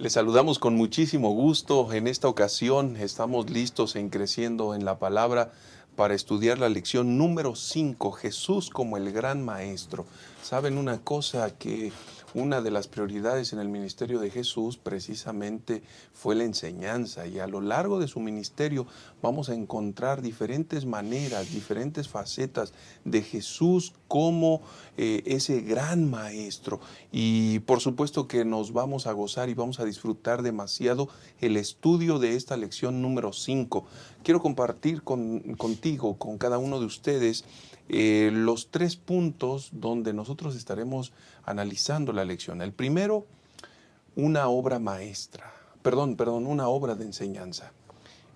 Les saludamos con muchísimo gusto. En esta ocasión estamos listos en Creciendo en la Palabra para estudiar la lección número 5, Jesús como el gran maestro. ¿Saben una cosa? Que una de las prioridades en el ministerio de Jesús precisamente fue la enseñanza, y a lo largo de su ministerio vamos a encontrar diferentes maneras, diferentes facetas de Jesús como ese gran maestro. Y por supuesto que nos vamos a gozar y vamos a disfrutar demasiado el estudio de esta lección número 5. Quiero compartir contigo, con cada uno de ustedes, los 3 puntos donde nosotros estaremos analizando la lección. El primero, una obra maestra, una obra de enseñanza.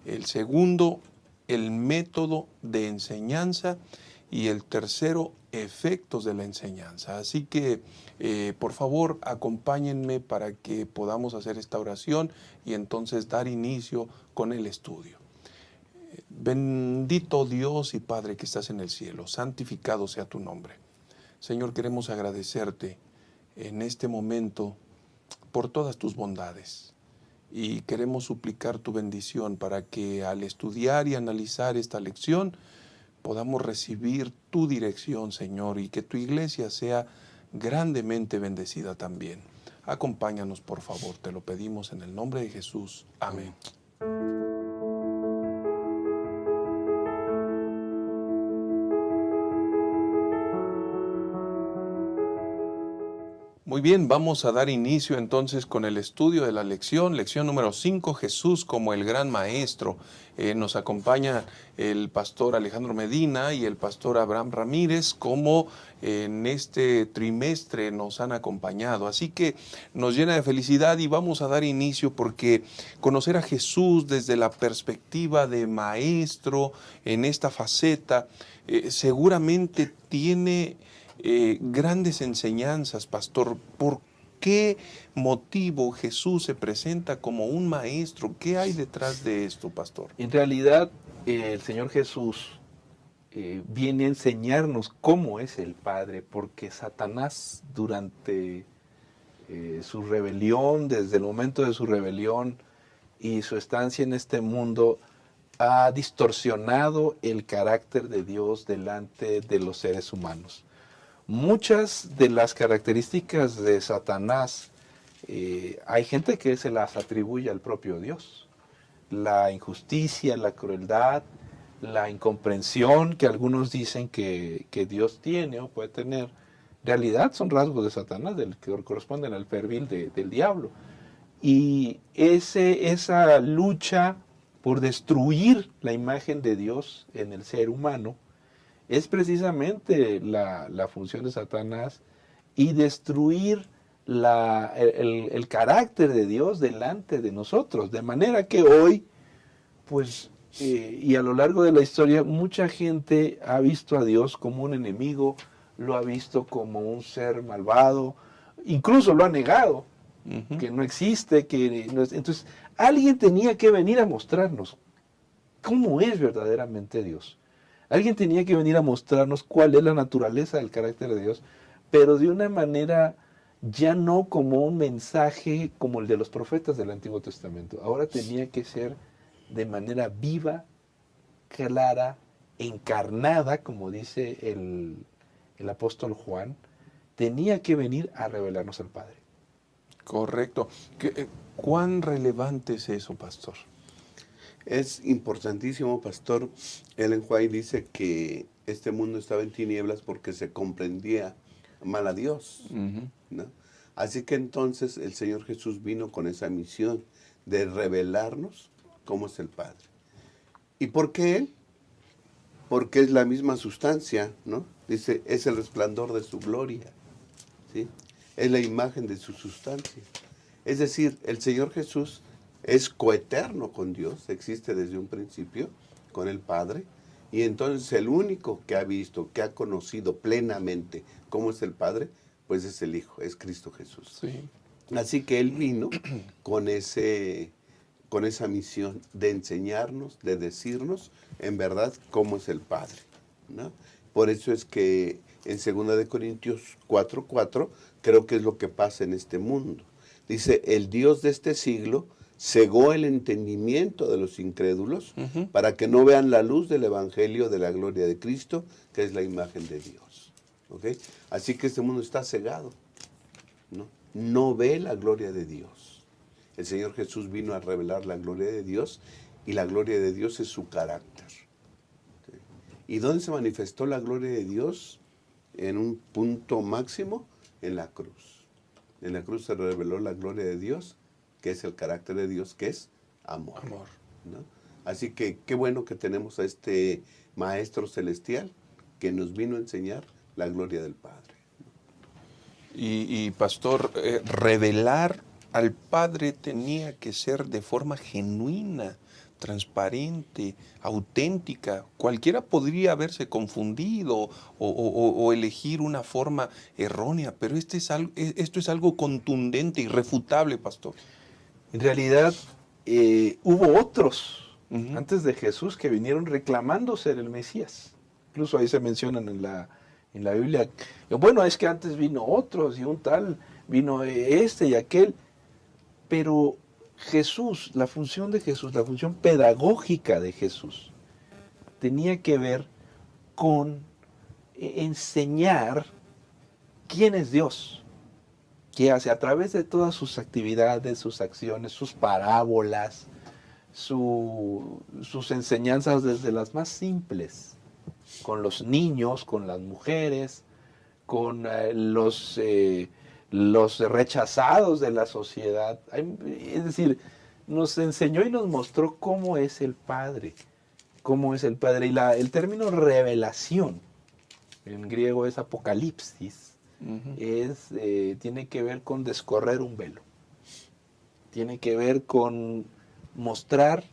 El segundo, el método de enseñanza. Y el tercero, efectos de la enseñanza. Así que, por favor, acompáñenme para que podamos hacer esta oración y entonces dar inicio con el estudio. Bendito Dios y Padre que estás en el cielo, santificado sea tu nombre. Señor, queremos agradecerte en este momento por todas tus bondades y queremos suplicar tu bendición para que al estudiar y analizar esta lección podamos recibir tu dirección, Señor, y que tu iglesia sea grandemente bendecida también. Acompáñanos, por favor, te lo pedimos en el nombre de Jesús. Amén. Muy bien, vamos a dar inicio entonces con el estudio de la lección número 5, Jesús como el gran maestro. Nos acompaña el pastor Alejandro Medina y el pastor Abraham Ramírez, como en este trimestre nos han acompañado. Así que nos llena de felicidad y vamos a dar inicio, porque conocer a Jesús desde la perspectiva de maestro en esta faceta seguramente tiene grandes enseñanzas, pastor. ¿Por qué motivo Jesús se presenta como un maestro? ¿Qué hay detrás de esto, pastor? En realidad, el Señor Jesús viene a enseñarnos cómo es el Padre, porque Satanás, durante su rebelión, desde el momento de su rebelión y su estancia en este mundo, ha distorsionado el carácter de Dios delante de los seres humanos. Muchas de las características de Satanás, hay gente que se las atribuye al propio Dios. La injusticia, la crueldad, la incomprensión que algunos dicen que Dios tiene o puede tener, en realidad son rasgos de Satanás, que corresponden al perfil del diablo. Y esa lucha por destruir la imagen de Dios en el ser humano es precisamente la función de Satanás, y destruir el carácter de Dios delante de nosotros. De manera que hoy, pues, y a lo largo de la historia, mucha gente ha visto a Dios como un enemigo, lo ha visto como un ser malvado, incluso lo ha negado, que no existe, entonces alguien tenía que venir a mostrarnos cómo es verdaderamente Dios. Alguien tenía que venir a mostrarnos cuál es la naturaleza del carácter de Dios, pero de una manera ya no como un mensaje como el de los profetas del Antiguo Testamento. Ahora tenía que ser de manera viva, clara, encarnada, como dice el apóstol Juan. Tenía que venir a revelarnos al Padre. Correcto. ¿Cuán relevante es eso, pastor? Es importantísimo, pastor. Ellen White dice que este mundo estaba en tinieblas porque se comprendía mal a Dios, ¿no? Así que entonces el Señor Jesús vino con esa misión de revelarnos cómo es el Padre. ¿Y por qué Él? Porque es la misma sustancia, ¿no? Dice, es el resplandor de su gloria, ¿sí? Es la imagen de su sustancia. Es decir, el Señor Jesús es coeterno con Dios, existe desde un principio con el Padre, y entonces el único que ha visto, que ha conocido plenamente cómo es el Padre, pues es el Hijo, es Cristo Jesús. Sí. Así que Él vino con esa misión de enseñarnos, de decirnos en verdad cómo es el Padre, ¿no? Por eso es que en 2 Corintios 4:4 creo que es lo que pasa en este mundo. Dice, el Dios de este siglo cegó el entendimiento de los incrédulos para que no vean la luz del Evangelio de la gloria de Cristo, que es la imagen de Dios. ¿Ok? Así que este mundo está cegado, ¿no? No ve la gloria de Dios. El Señor Jesús vino a revelar la gloria de Dios, y la gloria de Dios es su carácter. ¿Ok? ¿Y dónde se manifestó la gloria de Dios? En un punto máximo, en la cruz. En la cruz se reveló la gloria de Dios, que es el carácter de Dios, que es amor. ¿No? Así que qué bueno que tenemos a este Maestro Celestial que nos vino a enseñar la gloria del Padre. Y pastor, revelar al Padre tenía que ser de forma genuina, transparente, auténtica. Cualquiera podría haberse confundido o elegir una forma errónea, pero esto es algo contundente, irrefutable, pastor. En realidad, hubo otros Ujú. antes de Jesús que vinieron reclamando ser el Mesías. Incluso ahí se mencionan en la Biblia. Bueno, es que antes vino otros y un tal, vino este y aquel. Pero Jesús, la función de Jesús, la función pedagógica de Jesús, tenía que ver con enseñar quién es Dios, que hace a través de todas sus actividades, sus acciones, sus parábolas, sus enseñanzas desde las más simples, con los niños, con las mujeres, con los rechazados de la sociedad. Es decir, nos enseñó y nos mostró cómo es el Padre, cómo es el Padre. Y el término revelación, en griego es apocalipsis, tiene que ver con descorrer un velo, tiene que ver con mostrar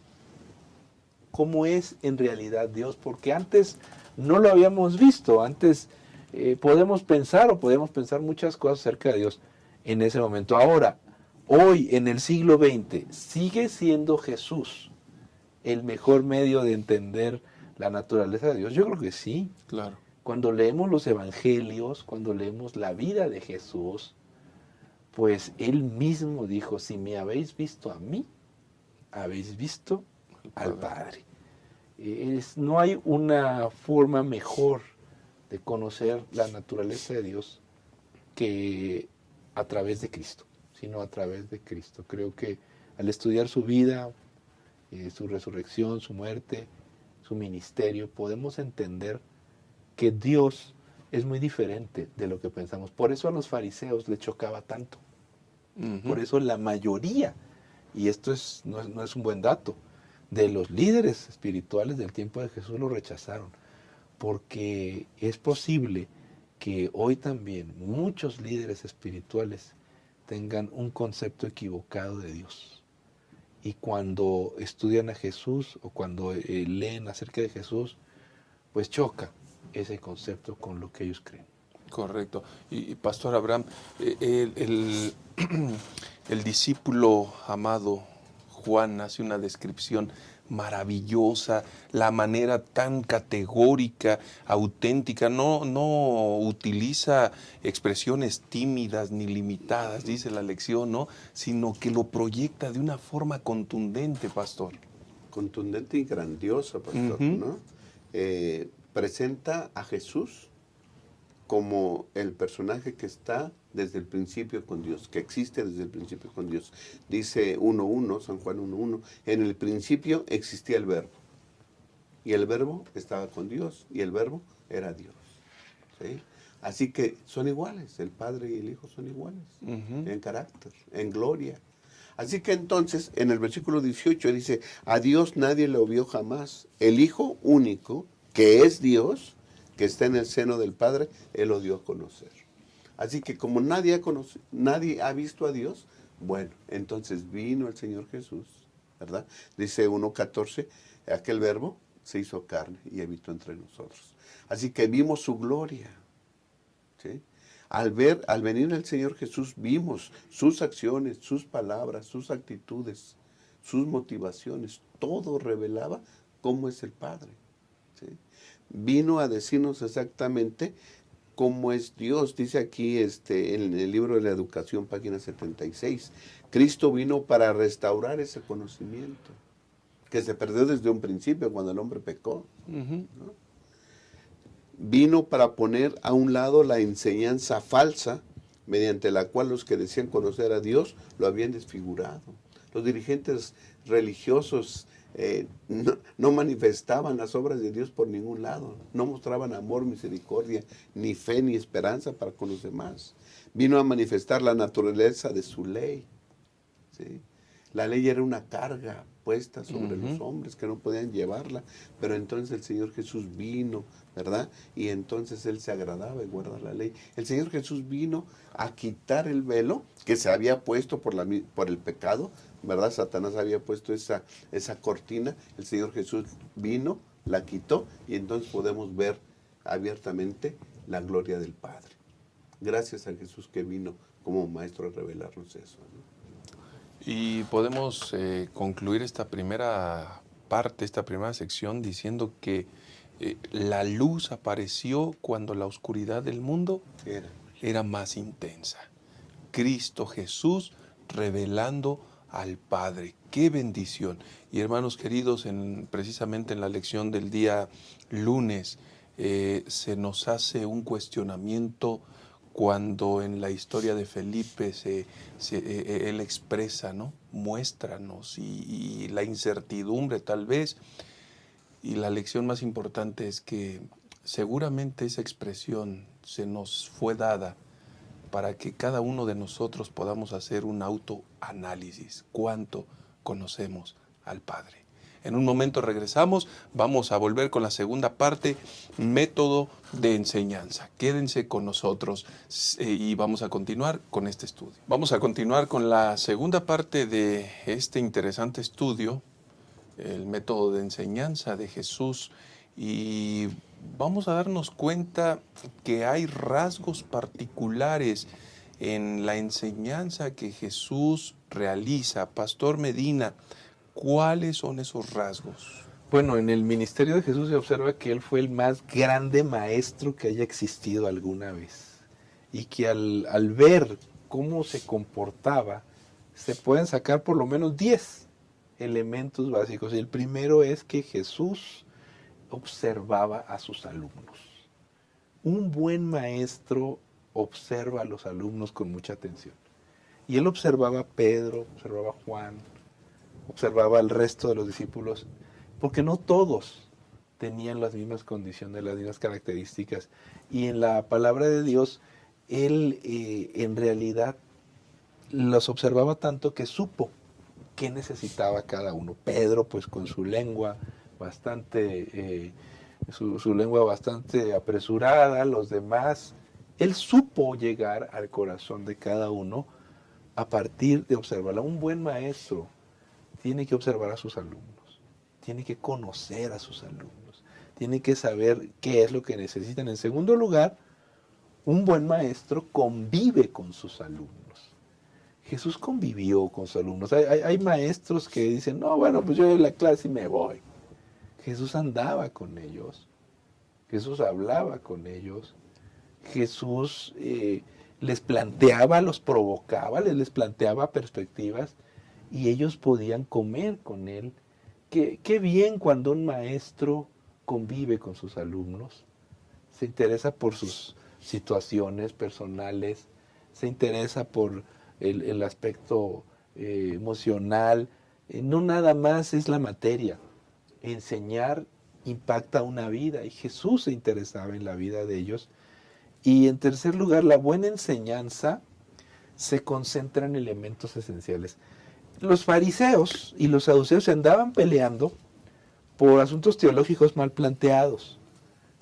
cómo es en realidad Dios, porque antes no lo habíamos visto, antes podemos pensar muchas cosas acerca de Dios en ese momento. Ahora, hoy en el siglo XX, ¿sigue siendo Jesús el mejor medio de entender la naturaleza de Dios? Yo creo que sí. Claro. Cuando leemos los evangelios, cuando leemos la vida de Jesús, pues Él mismo dijo, si me habéis visto a mí, habéis visto al Padre. No hay una forma mejor de conocer la naturaleza de Dios que a través de Cristo, sino a través de Cristo. Creo que al estudiar su vida, su resurrección, su muerte, su ministerio, podemos entender que Dios es muy diferente de lo que pensamos. Por eso a los fariseos les chocaba tanto. Por eso la mayoría, y esto no es un buen dato, de los líderes espirituales del tiempo de Jesús lo rechazaron. Porque es posible que hoy también muchos líderes espirituales tengan un concepto equivocado de Dios. Y cuando estudian a Jesús o cuando leen acerca de Jesús, pues choca ese concepto con lo que ellos creen. Correcto. Y Pastor Abraham, el discípulo amado Juan hace una descripción maravillosa, la manera tan categórica, auténtica, no utiliza expresiones tímidas ni limitadas, dice la lección, ¿no? Sino que lo proyecta de una forma contundente, pastor. Contundente y grandiosa, pastor, ¿no? Presenta a Jesús como el personaje que está desde el principio con Dios, que existe desde el principio con Dios. Dice 1.1, San Juan 1.1, en el principio existía el Verbo, y el Verbo estaba con Dios, y el Verbo era Dios. ¿Sí? Así que son iguales, el Padre y el Hijo son iguales, en carácter, en gloria. Así que entonces, en el versículo 18 dice, a Dios nadie lo vio jamás, el Hijo único, que es Dios, que está en el seno del Padre, Él lo dio a conocer. Así que como nadie ha visto a Dios, bueno, entonces vino el Señor Jesús, ¿verdad? Dice 1.14, aquel Verbo se hizo carne y habitó entre nosotros. Así que vimos su gloria, ¿sí? Al venir el Señor Jesús, vimos sus acciones, sus palabras, sus actitudes, sus motivaciones, todo revelaba cómo es el Padre, ¿sí? Vino a decirnos exactamente cómo es Dios. Dice aquí en el libro de la educación, página 76, Cristo vino para restaurar ese conocimiento que se perdió desde un principio cuando el hombre pecó. Ujú. ¿No? Vino para poner a un lado la enseñanza falsa mediante la cual los que decían conocer a Dios lo habían desfigurado. Los dirigentes religiosos no manifestaban las obras de Dios por ningún lado, no mostraban amor, misericordia, ni fe, ni esperanza para con los demás. Vino a manifestar la naturaleza de su ley. ¿Sí? La ley era una carga puesta sobre los hombres que no podían llevarla, pero entonces el Señor Jesús vino, ¿verdad? Y entonces Él se agradaba de guardar la ley. El Señor Jesús vino a quitar el velo que se había puesto por el pecado, ¿verdad? Satanás había puesto esa cortina, el Señor Jesús vino, la quitó, y entonces podemos ver abiertamente la gloria del Padre. Gracias a Jesús que vino como maestro a revelarnos eso, ¿no? Y podemos concluir esta primera parte, esta primera sección, diciendo que la luz apareció cuando la oscuridad del mundo era más intensa. Cristo Jesús revelando al Padre. ¡Qué bendición! Y hermanos queridos, precisamente en la lección del día lunes, se nos hace un cuestionamiento cuando en la historia de Felipe él expresa, ¿no? Muéstranos, y la incertidumbre tal vez. Y la lección más importante es que seguramente esa expresión se nos fue dada para que cada uno de nosotros podamos hacer un autoanálisis. ¿Cuánto conocemos al Padre? En un momento regresamos, vamos a volver con la segunda parte, método de enseñanza. Quédense con nosotros y vamos a continuar con este estudio. Vamos a continuar con la segunda parte de este interesante estudio, el método de enseñanza de Jesús, y vamos a darnos cuenta que hay rasgos particulares en la enseñanza que Jesús realiza. Pastor Medina, ¿cuáles son esos rasgos? Bueno, en el ministerio de Jesús se observa que Él fue el más grande maestro que haya existido alguna vez. Y que al ver cómo se comportaba, se pueden sacar por lo menos 10 elementos básicos. Y el primero es que Jesús observaba a sus alumnos. Un buen maestro observa a los alumnos con mucha atención. Y Él observaba a Pedro, observaba a Juan, observaba al resto de los discípulos, porque no todos tenían las mismas condiciones, las mismas características. Y en la palabra de Dios, Él en realidad los observaba tanto que supo qué necesitaba cada uno. Pedro, pues con su lengua bastante, su lengua bastante apresurada, los demás, Él supo llegar al corazón de cada uno a partir de observarla. Un buen maestro tiene que observar a sus alumnos, tiene que conocer a sus alumnos, tiene que saber qué es lo que necesitan. En segundo lugar, un buen maestro convive con sus alumnos. Jesús convivió con sus alumnos. Hay maestros que dicen, no, bueno, pues yo doy la clase y me voy. Jesús andaba con ellos, Jesús hablaba con ellos, Jesús les planteaba, los provocaba, les planteaba perspectivas, y ellos podían comer con Él. Qué bien cuando un maestro convive con sus alumnos, se interesa por sus situaciones personales, se interesa por el aspecto emocional. No nada más es la materia. Enseñar impacta una vida, y Jesús se interesaba en la vida de ellos. Y en tercer lugar, la buena enseñanza se concentra en elementos esenciales. Los fariseos y los saduceos se andaban peleando por asuntos teológicos mal planteados.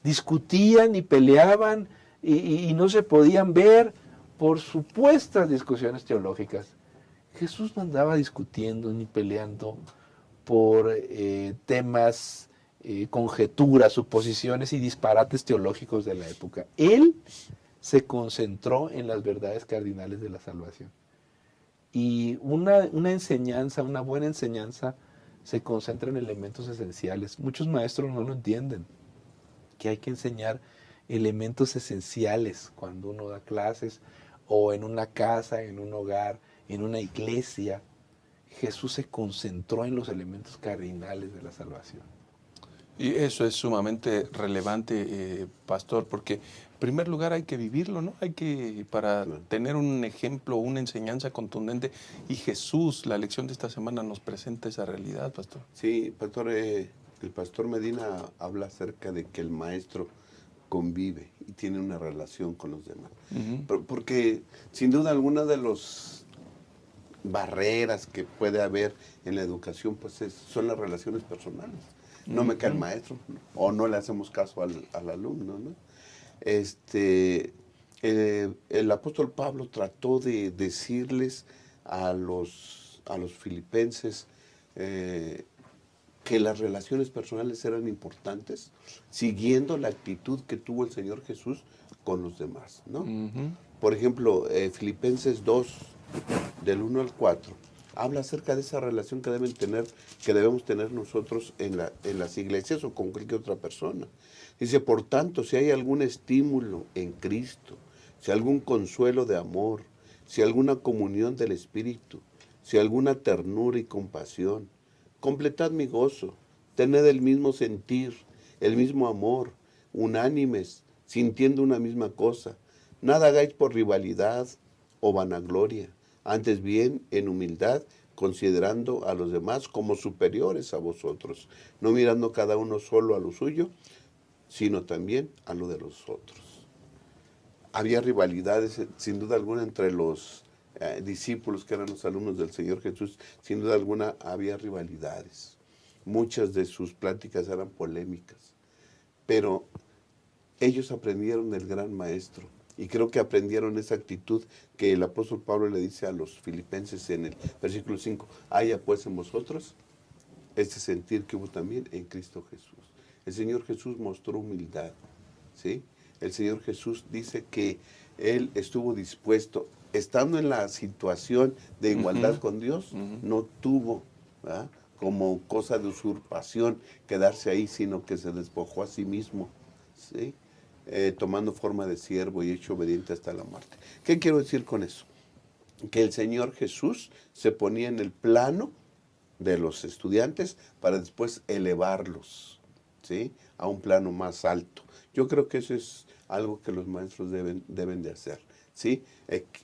Discutían y peleaban y no se podían ver por supuestas discusiones teológicas. Jesús no andaba discutiendo ni peleando por temas, conjeturas, suposiciones y disparates teológicos de la época. Él se concentró en las verdades cardinales de la salvación. Y una enseñanza, una buena enseñanza, se concentra en elementos esenciales. Muchos maestros no lo entienden, que hay que enseñar elementos esenciales cuando uno da clases, o en una casa, en un hogar, en una iglesia. Jesús se concentró en los elementos cardinales de la salvación. Y eso es sumamente relevante, pastor, porque en primer lugar hay que vivirlo, ¿no? Hay que, para tener un ejemplo, una enseñanza contundente, y Jesús, la lección de esta semana, nos presenta esa realidad, pastor. Sí, pastor, el pastor Medina habla acerca de que el maestro convive y tiene una relación con los demás. Porque sin duda alguna de las barreras que puede haber en la educación pues son las relaciones personales. No me cae el maestro, ¿no? O no le hacemos caso al alumno, ¿no? El apóstol Pablo trató de decirles a los filipenses que las relaciones personales eran importantes, siguiendo la actitud que tuvo el Señor Jesús con los demás, ¿no? Por ejemplo, Filipenses 2, del 1 al 4, habla acerca de esa relación que debemos tener nosotros en las iglesias o con cualquier otra persona. Dice, por tanto, si hay algún estímulo en Cristo, si algún consuelo de amor, si alguna comunión del Espíritu, si alguna ternura y compasión, completad mi gozo, tened el mismo sentir, el mismo amor, unánimes, sintiendo una misma cosa. Nada hagáis por rivalidad o vanagloria, antes bien en humildad, considerando a los demás como superiores a vosotros, no mirando cada uno solo a lo suyo, sino también a lo de los otros. Había rivalidades, sin duda alguna, entre los discípulos que eran los alumnos del Señor Jesús. Sin duda alguna había rivalidades. Muchas de sus pláticas eran polémicas, pero ellos aprendieron del gran maestro. Y creo que aprendieron esa actitud que el apóstol Pablo le dice a los filipenses en el versículo 5. Haya pues en vosotros este sentir que hubo también en Cristo Jesús. El Señor Jesús mostró humildad, ¿sí? El Señor Jesús dice que Él estuvo dispuesto, estando en la situación de igualdad con Dios, no tuvo, ¿verdad?, como cosa de usurpación quedarse ahí, sino que se despojó a sí mismo, ¿sí? Tomando forma de siervo y hecho obediente hasta la muerte. ¿Qué quiero decir con eso? Que el Señor Jesús se ponía en el plano de los estudiantes para después elevarlos, ¿sí?, a un plano más alto. Yo creo que eso es algo que los maestros deben de hacer, ¿sí?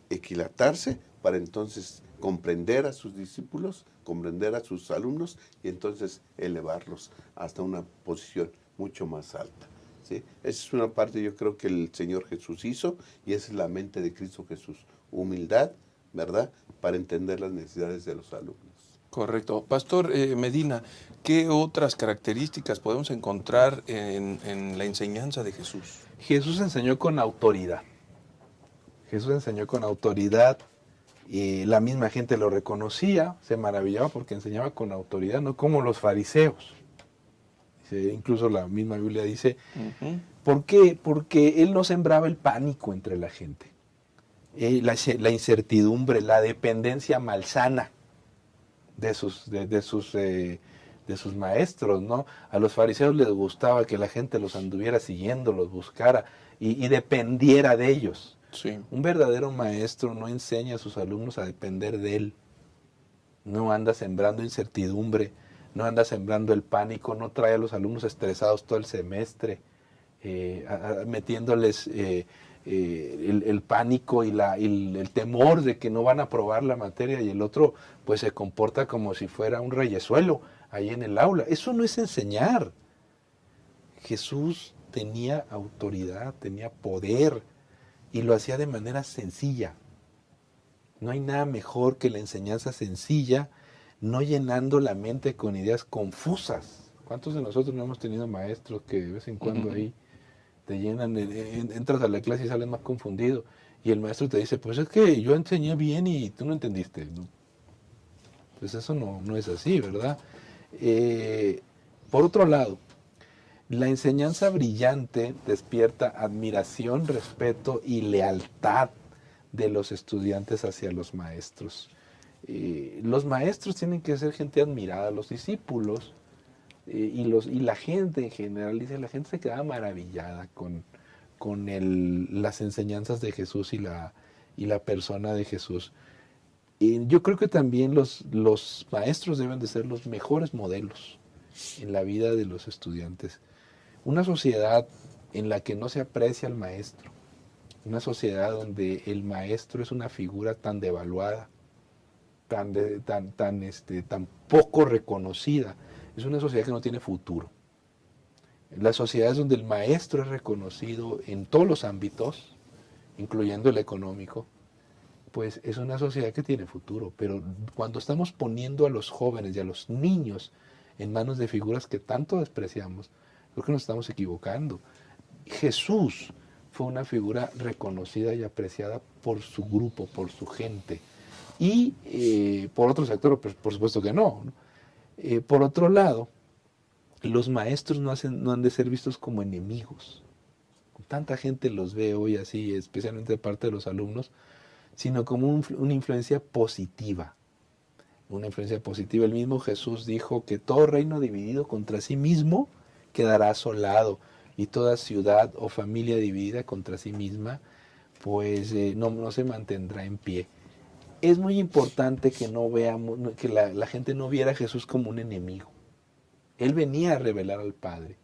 Equilatarse para entonces comprender a sus discípulos, comprender a sus alumnos y entonces elevarlos hasta una posición mucho más alta, ¿sí? Esa es una parte, yo creo, que el Señor Jesús hizo, y esa es la mente de Cristo Jesús. Humildad, ¿verdad?, para entender las necesidades de los alumnos. Correcto. Pastor Medina, ¿qué otras características podemos encontrar en la enseñanza de Jesús? Jesús enseñó con autoridad. Jesús enseñó con autoridad, y la misma gente lo reconocía, se maravillaba porque enseñaba con autoridad, no como los fariseos. Incluso la misma Biblia dice, ¿por qué? Porque Él no sembraba el pánico entre la gente, la incertidumbre, la dependencia malsana de sus maestros, ¿no? A los fariseos les gustaba que la gente los anduviera siguiendo, los buscara y dependiera de ellos. Sí. Un verdadero maestro no enseña a sus alumnos a depender de él. No anda sembrando incertidumbre, no anda sembrando el pánico, no trae a los alumnos estresados todo el semestre, metiéndoles el pánico y el temor de que no van a aprobar la materia, y el otro pues se comporta como si fuera un reyesuelo ahí en el aula. Eso no es enseñar. Jesús tenía autoridad, tenía poder, y lo hacía de manera sencilla. No hay nada mejor que la enseñanza sencilla, no llenando la mente con ideas confusas. ¿Cuántos de nosotros no hemos tenido maestros que de vez en cuando ahí te llenan, entras a la clase y sales más confundido? Y el maestro te dice, pues es que yo enseñé bien y tú no entendiste, ¿no? Pues eso no es así, ¿verdad? Por otro lado, la enseñanza brillante despierta admiración, respeto y lealtad de los estudiantes hacia los maestros. Los maestros tienen que ser gente admirada, los discípulos y la gente en general, dice, la gente se quedaba maravillada con las enseñanzas de Jesús y la persona de Jesús. Y yo creo que también los maestros deben de ser los mejores modelos en la vida de los estudiantes. Una sociedad en la que no se aprecia al maestro, una sociedad donde el maestro es una figura tan devaluada, tan poco reconocida, es una sociedad que no tiene futuro. Las sociedades donde el maestro es reconocido en todos los ámbitos, incluyendo el económico, pues es una sociedad que tiene futuro. Pero cuando estamos poniendo a los jóvenes y a los niños en manos de figuras que tanto despreciamos, creo que nos estamos equivocando. Jesús fue una figura reconocida y apreciada por su grupo, por su gente. Y por otros actores, por supuesto que no. Por otro lado, los maestros no han de ser vistos como enemigos. Tanta gente los ve hoy así, especialmente de parte de los alumnos, sino como una influencia positiva. Una influencia positiva. El mismo Jesús dijo que todo reino dividido contra sí mismo quedará asolado, y toda ciudad o familia dividida contra sí misma, pues no se mantendrá en pie. Es muy importante que no veamos, que la gente no viera a Jesús como un enemigo. Él venía a revelar al Padre.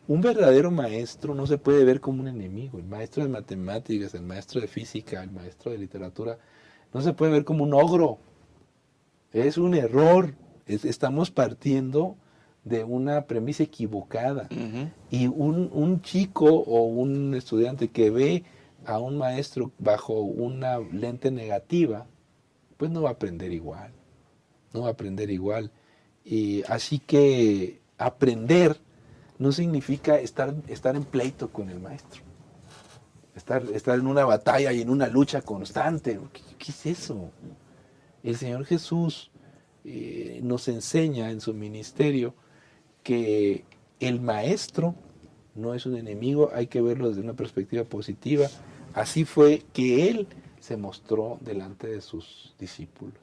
Un verdadero maestro no se puede ver como un enemigo. El maestro de matemáticas, el maestro de física, el maestro de literatura, no se puede ver como un ogro. Es un error. Estamos partiendo de una premisa equivocada. Uh-huh. Y un chico o un estudiante que ve a un maestro bajo una lente negativa, pues no va a aprender igual. No va a aprender igual. Y así que aprender no significa estar en pleito con el maestro. Estar en una batalla y en una lucha constante. ¿Qué es eso? El Señor Jesús nos enseña en su ministerio que el maestro no es un enemigo, hay que verlo desde una perspectiva positiva. Así fue que Él se mostró delante de sus discípulos.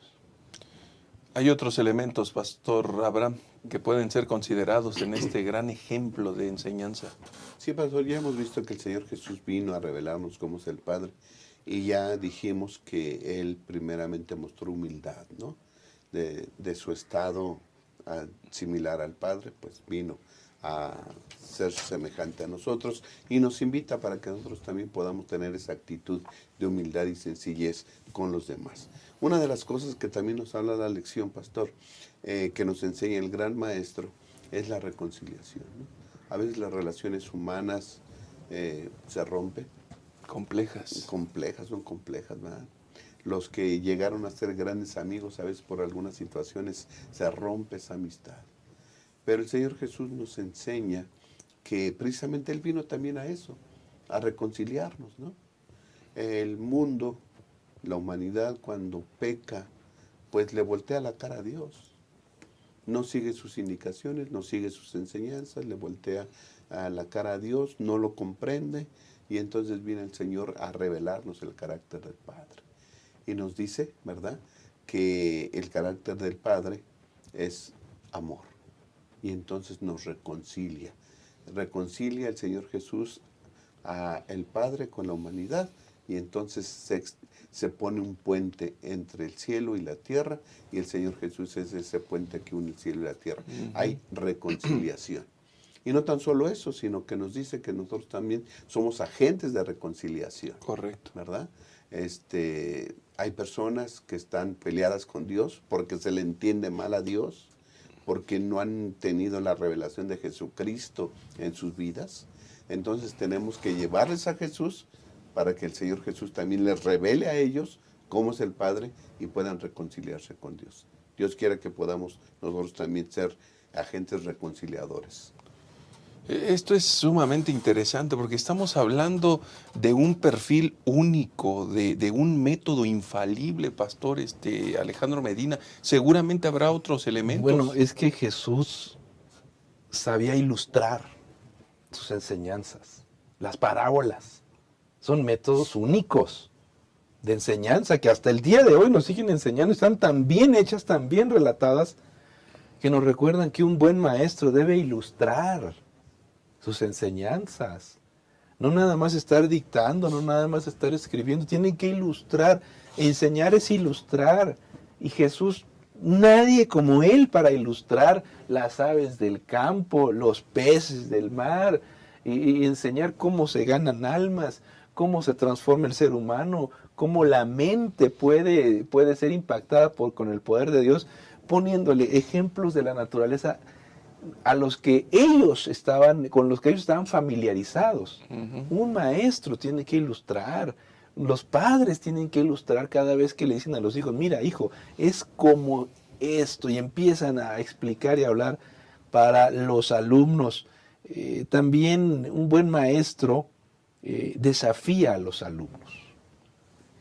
Hay otros elementos, Pastor Abraham, que pueden ser considerados en este gran ejemplo de enseñanza. Sí, Pastor, ya hemos visto que el Señor Jesús vino a revelarnos cómo es el Padre, y ya dijimos que Él primeramente mostró humildad, ¿no? De su estado similar al Padre, pues vino a ser semejante a nosotros y nos invita para que nosotros también podamos tener esa actitud de humildad y sencillez con los demás. Una de las cosas que también nos habla la lección, Pastor, que nos enseña el gran maestro, es la reconciliación, ¿no? A veces las relaciones humanas se rompen. Son complejas, ¿verdad? Los que llegaron a ser grandes amigos, a veces por algunas situaciones se rompe esa amistad. Pero el Señor Jesús nos enseña que precisamente Él vino también a eso, a reconciliarnos, ¿no? El mundo, la humanidad, cuando peca, pues le voltea la cara a Dios. No sigue sus indicaciones, no sigue sus enseñanzas, le voltea a la cara a Dios, no lo comprende, y entonces viene el Señor a revelarnos el carácter del Padre. Y nos dice, ¿verdad?, que el carácter del Padre es amor. Y entonces nos reconcilia. Reconcilia el Señor Jesús a el Padre con la humanidad, y entonces se pone un puente entre el cielo y la tierra, y el Señor Jesús es ese puente que une el cielo y la tierra. Uh-huh. Hay reconciliación. Y no tan solo eso, sino que nos dice que nosotros también somos agentes de reconciliación. Correcto. ¿Verdad? Hay personas que están peleadas con Dios porque se le entiende mal a Dios, porque no han tenido la revelación de Jesucristo en sus vidas. Entonces tenemos que llevarles a Jesús para que el Señor Jesús también les revele a ellos cómo es el Padre y puedan reconciliarse con Dios. Dios quiera que podamos nosotros también ser agentes reconciliadores. Esto es sumamente interesante porque estamos hablando de un perfil único, de un método infalible, Pastor Alejandro Medina. Seguramente habrá otros elementos. Bueno, es que Jesús sabía ilustrar sus enseñanzas. Las parábolas son métodos únicos de enseñanza que hasta el día de hoy nos siguen enseñando. Están tan bien hechas, tan bien relatadas, que nos recuerdan que un buen maestro debe ilustrar sus enseñanzas. No nada más estar dictando, no nada más estar escribiendo, tienen que ilustrar. Enseñar es ilustrar. Y Jesús, nadie como Él para ilustrar las aves del campo, los peces del mar, y enseñar cómo se ganan almas, cómo se transforma el ser humano, cómo la mente puede ser impactada con el poder de Dios, poniéndole ejemplos de la naturaleza a los que ellos con los que ellos estaban familiarizados. Un maestro tiene que ilustrar, los padres tienen que ilustrar cada vez que le dicen a los hijos, mira hijo, es como esto, y empiezan a explicar y a hablar para los alumnos. También un buen maestro desafía a los alumnos.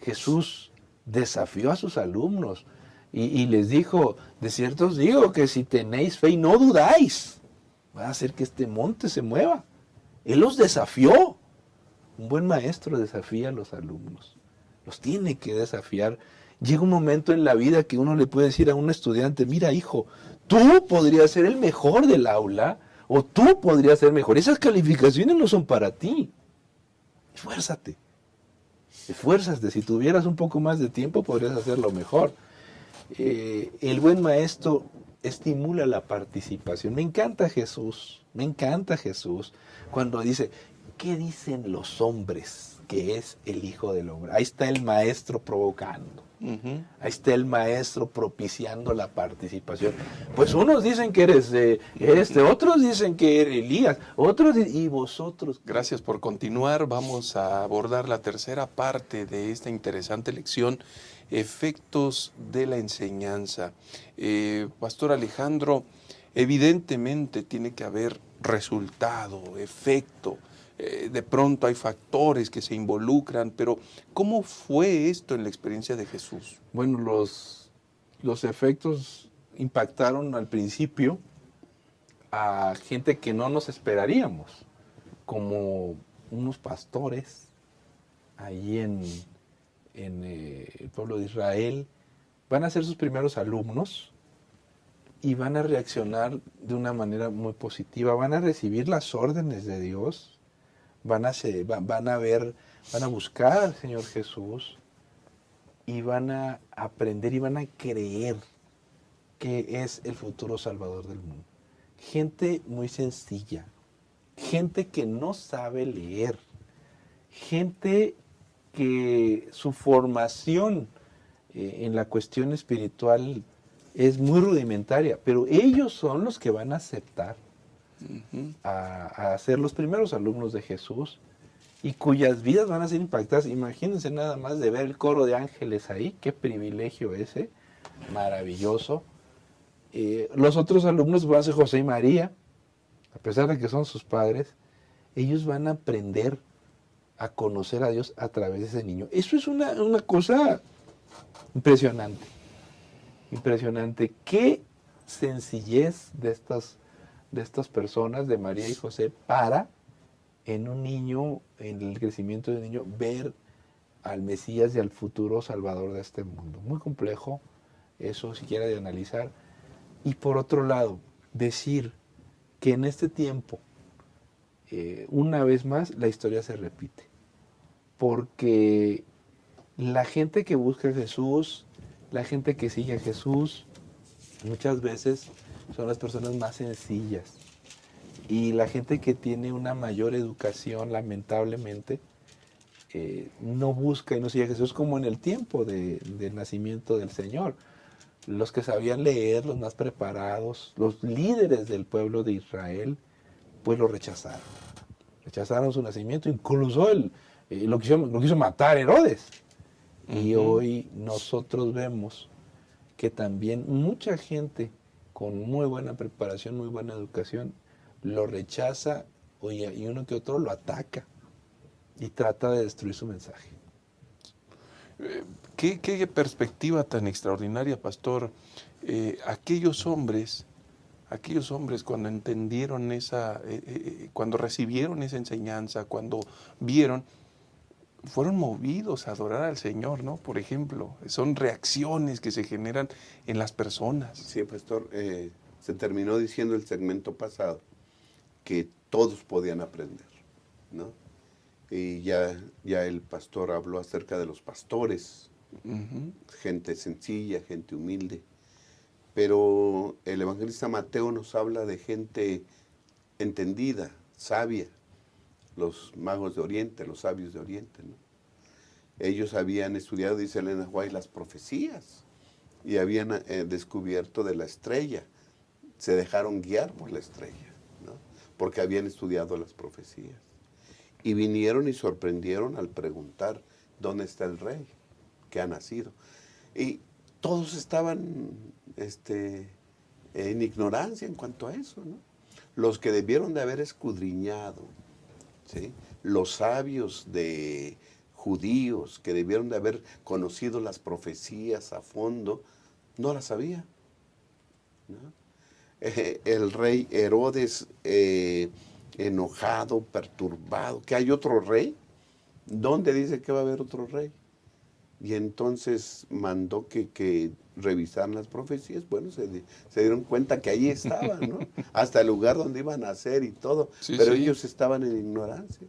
Jesús desafió a sus alumnos y les dijo, de cierto os digo que si tenéis fe y no dudáis, va a hacer que este monte se mueva. Él los desafió. Un buen maestro desafía a los alumnos. Los tiene que desafiar. Llega un momento en la vida que uno le puede decir a un estudiante, mira hijo, tú podrías ser el mejor del aula o tú podrías ser mejor. Esas calificaciones no son para ti. Esfuérzate. Esfuérzate. Si tuvieras un poco más de tiempo podrías hacerlo mejor. El buen maestro estimula la participación. Me encanta Jesús cuando dice, ¿qué dicen los hombres que es el Hijo del Hombre? Ahí está el maestro provocando. Ahí está el maestro propiciando la participación. Pues unos dicen que eres otros dicen que eres Elías, y vosotros. Gracias por continuar. Vamos a abordar la tercera parte de esta interesante lección, efectos de la enseñanza. Pastor Alejandro, evidentemente tiene que haber resultado, efecto. De pronto hay factores que se involucran, pero ¿cómo fue esto en la experiencia de Jesús? Bueno, los efectos impactaron al principio a gente que no nos esperaríamos, como unos pastores allí en el pueblo de Israel. Van a ser sus primeros alumnos y van a reaccionar de una manera muy positiva, van a recibir las órdenes de Dios, van a buscar al Señor Jesús y van a aprender y van a creer que es el futuro Salvador del mundo. Gente muy sencilla, gente que no sabe leer, gente que su formación en la cuestión espiritual es muy rudimentaria, pero ellos son los que van a aceptar a ser los primeros alumnos de Jesús y cuyas vidas van a ser impactadas. Imagínense nada más de ver el coro de ángeles ahí, qué privilegio ese, maravilloso. Los otros alumnos van a ser José y María, a pesar de que son sus padres, ellos van a aprender a conocer a Dios a través de ese niño. Eso es una cosa impresionante, impresionante. Qué sencillez de estas personas, de María y José, para en un niño, en el crecimiento del niño, ver al Mesías y al futuro Salvador de este mundo. Muy complejo eso, siquiera de analizar. Y por otro lado, decir que en este tiempo, una vez más, la historia se repite. Porque la gente que busca a Jesús, la gente que sigue a Jesús, muchas veces son las personas más sencillas. Y la gente que tiene una mayor educación, lamentablemente, no busca y no sigue a Jesús como en el tiempo del nacimiento del Señor. Los que sabían leer, los más preparados, los líderes del pueblo de Israel, pues lo rechazaron. Rechazaron su nacimiento, incluso lo quiso matar Herodes. Y hoy nosotros vemos que también mucha gente con muy buena preparación, muy buena educación, lo rechaza y uno que otro lo ataca y trata de destruir su mensaje. ¿Qué perspectiva tan extraordinaria, pastor? Aquellos hombres cuando entendieron cuando recibieron esa enseñanza, cuando vieron, fueron movidos a adorar al Señor, ¿no? Por ejemplo, son reacciones que se generan en las personas. Sí, pastor, se terminó diciendo el segmento pasado que todos podían aprender, ¿no? Y ya el pastor habló acerca de los pastores, Ujú. gente sencilla, gente humilde. Pero el evangelista Mateo nos habla de gente entendida, sabia, los magos de Oriente, los sabios de Oriente, ¿no? Ellos habían estudiado, dice Elena White, las profecías y habían descubierto de la estrella. Se dejaron guiar por la estrella, ¿no? Porque habían estudiado las profecías. Y vinieron y sorprendieron al preguntar, ¿dónde está el rey que ha nacido? Y todos estaban en ignorancia en cuanto a eso, ¿no? Los que debieron de haber escudriñado, ¿sí? Los sabios de judíos que debieron de haber conocido las profecías a fondo, no las sabían, ¿no? El rey Herodes enojado, perturbado, que hay otro rey. ¿Dónde dice que va a haber otro rey? Y entonces mandó que revisaran las profecías. Bueno, se dieron cuenta que ahí estaban, ¿no? Hasta el lugar donde iban a nacer y todo. Sí, Pero sí. ellos estaban en ignorancia.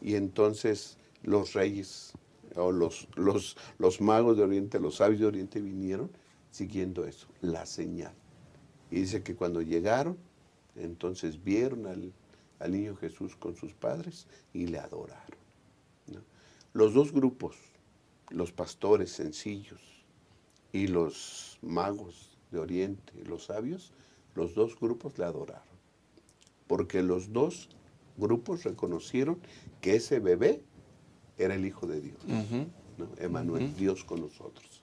Y entonces los reyes, o los magos de Oriente, los sabios de Oriente vinieron siguiendo eso, la señal. Y dice que cuando llegaron, entonces vieron al niño Jesús con sus padres y le adoraron, ¿no? Los dos grupos, los pastores sencillos y los magos de Oriente, los sabios, los dos grupos le adoraron. Porque los dos grupos reconocieron que ese bebé era el Hijo de Dios, Ujú. ¿no? Emmanuel, Ujú. Dios con nosotros.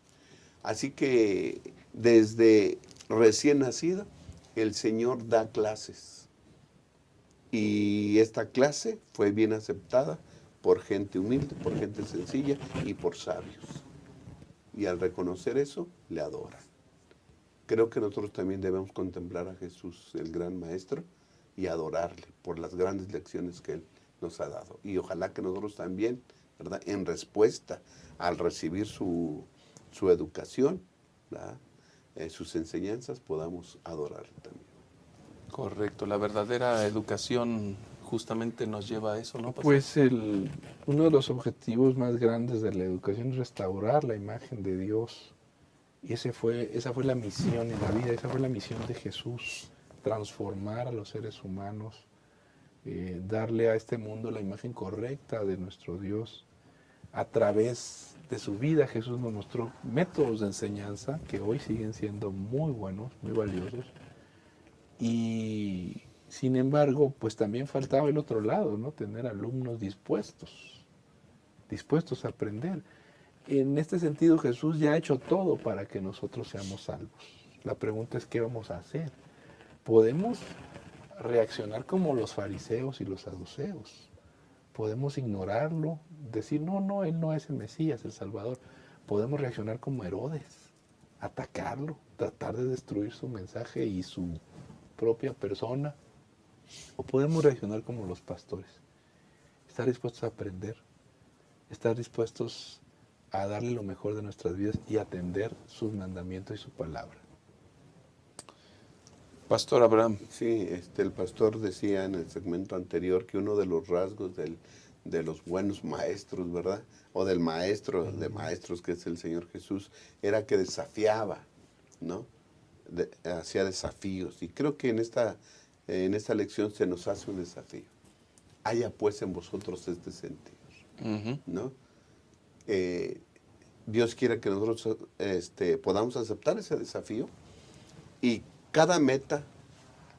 Así que desde recién nacido, el Señor da clases. Y esta clase fue bien aceptada por gente humilde, por gente sencilla y por sabios. Y al reconocer eso, le adoran. Creo que nosotros también debemos contemplar a Jesús, el gran Maestro, y adorarle por las grandes lecciones que Él nos ha dado. Y ojalá que nosotros también, ¿verdad?, en respuesta al recibir su educación, ¿verdad?, sus enseñanzas, podamos adorarle también. Correcto, la verdadera educación justamente nos lleva a eso, ¿no, pastor? Pues uno de los objetivos más grandes de la educación es restaurar la imagen de Dios. Y esa fue la misión en la vida, esa fue la misión de Jesús, transformar a los seres humanos, darle a este mundo la imagen correcta de nuestro Dios. A través de su vida Jesús nos mostró métodos de enseñanza que hoy siguen siendo muy buenos, muy valiosos. Y sin embargo, pues también faltaba el otro lado, ¿no? Tener alumnos dispuestos a aprender. En este sentido, Jesús ya ha hecho todo para que nosotros seamos salvos. La pregunta es, ¿qué vamos a hacer? ¿Podemos reaccionar como los fariseos y los saduceos? ¿Podemos ignorarlo? Decir, no, Él no es el Mesías, el Salvador. ¿Podemos reaccionar como Herodes? ¿Atacarlo? ¿Tratar de destruir su mensaje y su propia persona? ¿O podemos reaccionar como los pastores? Estar dispuestos a aprender, estar dispuestos a darle lo mejor de nuestras vidas y atender sus mandamientos y su palabra. Pastor Abraham. Sí, el pastor decía en el segmento anterior que uno de los rasgos de los buenos maestros, ¿verdad?, o del maestro de maestros, que es el Señor Jesús, era que desafiaba, ¿no? Hacía desafíos. Y creo que en esta lección se nos hace un desafío. Haya pues en vosotros este sentir, Ujú. ¿no? Dios quiere que nosotros podamos aceptar ese desafío, y cada meta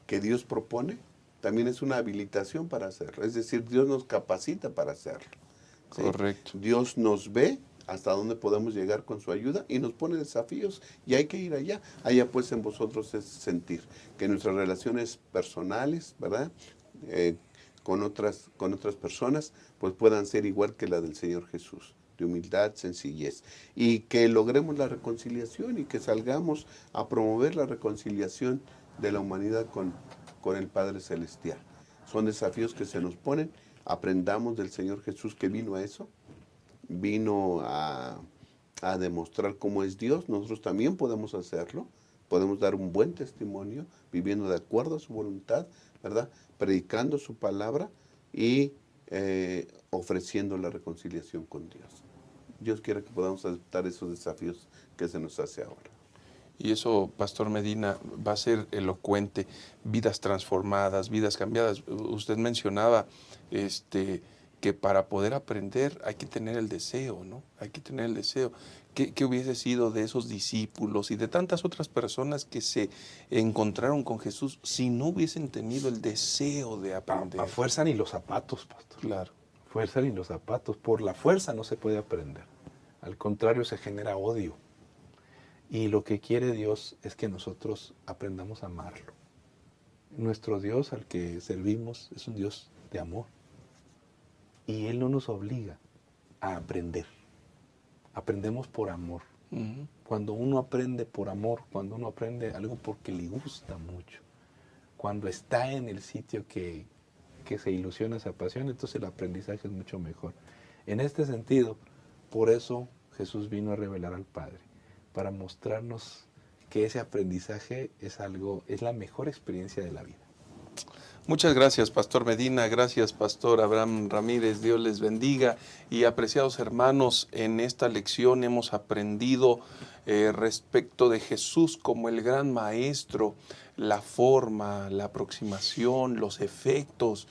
que Dios propone también es una habilitación para hacerlo. Es decir, Dios nos capacita para hacerlo, ¿sí? Correcto. Dios nos ve hasta dónde podemos llegar con su ayuda y nos pone desafíos, y hay que ir allá. Allá pues en vosotros es sentir que nuestras relaciones personales, ¿verdad?, con otras personas, pues puedan ser igual que la del Señor Jesús, de humildad, sencillez, y que logremos la reconciliación y que salgamos a promover la reconciliación de la humanidad con el Padre Celestial. Son desafíos que se nos ponen. Aprendamos del Señor Jesús, que vino a eso, vino a demostrar cómo es Dios. Nosotros también podemos hacerlo, podemos dar un buen testimonio, viviendo de acuerdo a su voluntad, ¿verdad?, predicando su palabra y ofreciendo la reconciliación con Dios. Dios quiere que podamos aceptar esos desafíos que se nos hace ahora. Y eso, Pastor Medina, va a ser elocuente, vidas transformadas, vidas cambiadas. Usted mencionaba que para poder aprender hay que tener el deseo, ¿no? Hay que tener el deseo. ¿Qué hubiese sido de esos discípulos y de tantas otras personas que se encontraron con Jesús si no hubiesen tenido el deseo de aprender? A fuerza ni los zapatos, pastor. Claro. Fuerza ni los zapatos. Por la fuerza no se puede aprender. Al contrario, se genera odio. Y lo que quiere Dios es que nosotros aprendamos a amarlo. Nuestro Dios al que servimos es un Dios de amor. Y Él no nos obliga a aprender. Aprendemos por amor. Uh-huh. Cuando uno aprende por amor, cuando uno aprende algo porque le gusta mucho, cuando está en el sitio que se ilusiona, se apasiona, entonces el aprendizaje es mucho mejor. En este sentido, por eso Jesús vino a revelar al Padre, para mostrarnos que ese aprendizaje es la mejor experiencia de la vida. Muchas gracias, Pastor Medina, gracias, Pastor Abraham Ramírez, Dios les bendiga. Y apreciados hermanos, en esta lección hemos aprendido respecto de Jesús como el gran maestro, la forma, la aproximación, los efectos.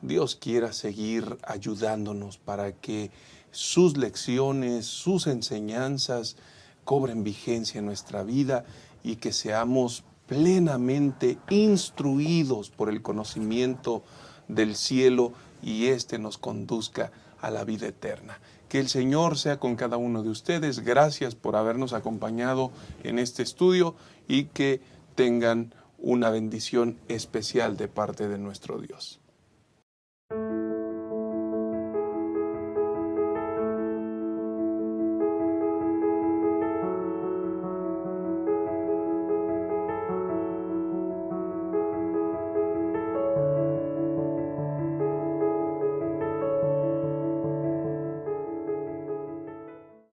Dios quiera seguir ayudándonos para que sus lecciones, sus enseñanzas cobren vigencia en nuestra vida y que seamos plenamente instruidos por el conocimiento del cielo y nos conduzca a la vida eterna. Que el Señor sea con cada uno de ustedes. Gracias por habernos acompañado en este estudio y que tengan una bendición especial de parte de nuestro Dios.